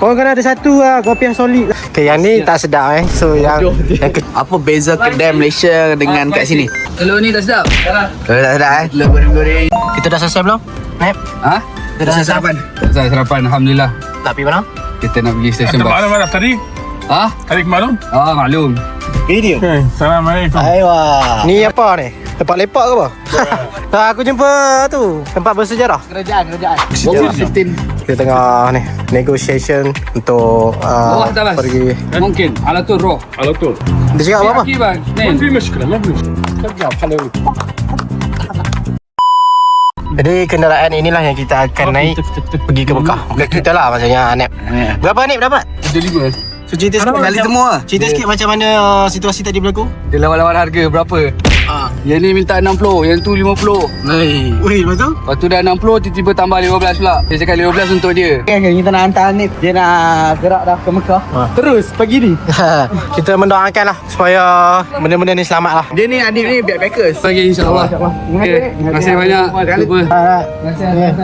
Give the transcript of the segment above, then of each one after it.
Korang kena ada satu kopi yang solid. Okay, yang ni tak sedap So yang Apa beza kedai Malaysia dengan kat sini? Telur ni tak sedap. Kalau tak sedap Telur goreng-goreng. Kita dah selesai belum? Nep? Ha? Kita dah selesai sarapan? Selesai sarapan, Alhamdulillah. Tak pergi mana? Kita nak pergi stesen bas. Maklum mana tadi? Ha? Tarik maklum? Maklum. Video. Okay, Assalamualaikum. Aywa. Ni apa ni? Tempat lepak ke apa? Aku jumpa tu tempat bersejarah. Kerajaan. Kita tengah ni negotiation untuk Bawah atas, Bas. pergi. Mungkin. Alatul roh. على طول. Dia cakap apa? Okey bang. ما في مشكلة ما في مشكلة. ترجع بحلاوة. Jadi kenderaan inilah yang kita akan naik pergi ke Mekah. Bukan kita lah maksudnya Nep. Berapa Nep dapat? 75. So cerita sikit Kali semua. Cerita sikit macam mana situasi tadi berlaku? Dia lawan-lawan harga berapa? Yang ni minta 60, yang tu 50. Wih, lepas tu? Lepas tu dah 60, tiba-tiba tambah 15 pula. Dia cakap 15 untuk dia. Kita nak hantar Hanif. Dia nak gerak dah ke Mekah. Terus pagi ni. Kita mendoakan lah supaya benda-benda ni selamat lah. Dia ni Hanif ni backpackers. Pagi insyaAllah. Okay. Terima kasih banyak. Jumpa.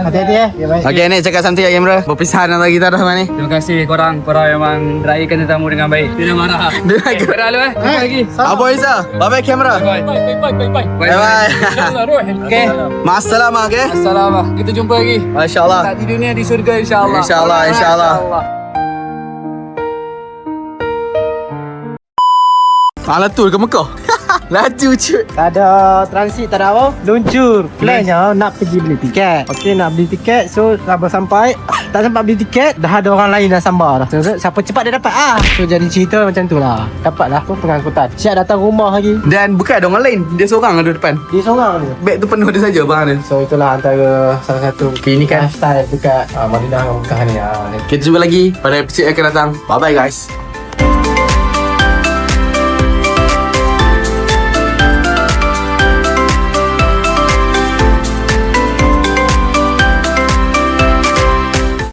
Hati-hati baik. Okay Hanif cakap something kat kamera. Berpisahan antara kita dah ni. Terima kasih korang. Korang memang raihkan tetamu dengan baik. Dia dah marah. Dia lagi. Gerak lu Jumpa lagi. Apa Isa? Bye-bye kamera. Bye. Bye-bye. Okay. Ma'assalamah okay? Assalamualaikum. Kita jumpa lagi. MasyaAllah. Tak di dunia, di surga insyaAllah. InsyaAllah. Alatul ke Mekah? Laju cut. Tak ada transit, tak ada apa. Luncur. Plannya nak pergi beli tiket. Okey, nak beli tiket. So, sampai tak sempat beli tiket, dah ada orang lain dah sambar dah. So, siapa cepat dia dapat So, jadi cerita macam tu lah. Dapatlah tu pengangkutan. Siap datang rumah lagi. Dan bukan ada orang lain. Dia seorang ada depan. Dia seorang dia. Beg tu penuh dia saja barang dia. So, itulah antara salah satu Keunikan. lifestyle dekat Madinah Mekah ni. Kita jumpa lagi pada episod yang akan datang. Bye-bye guys.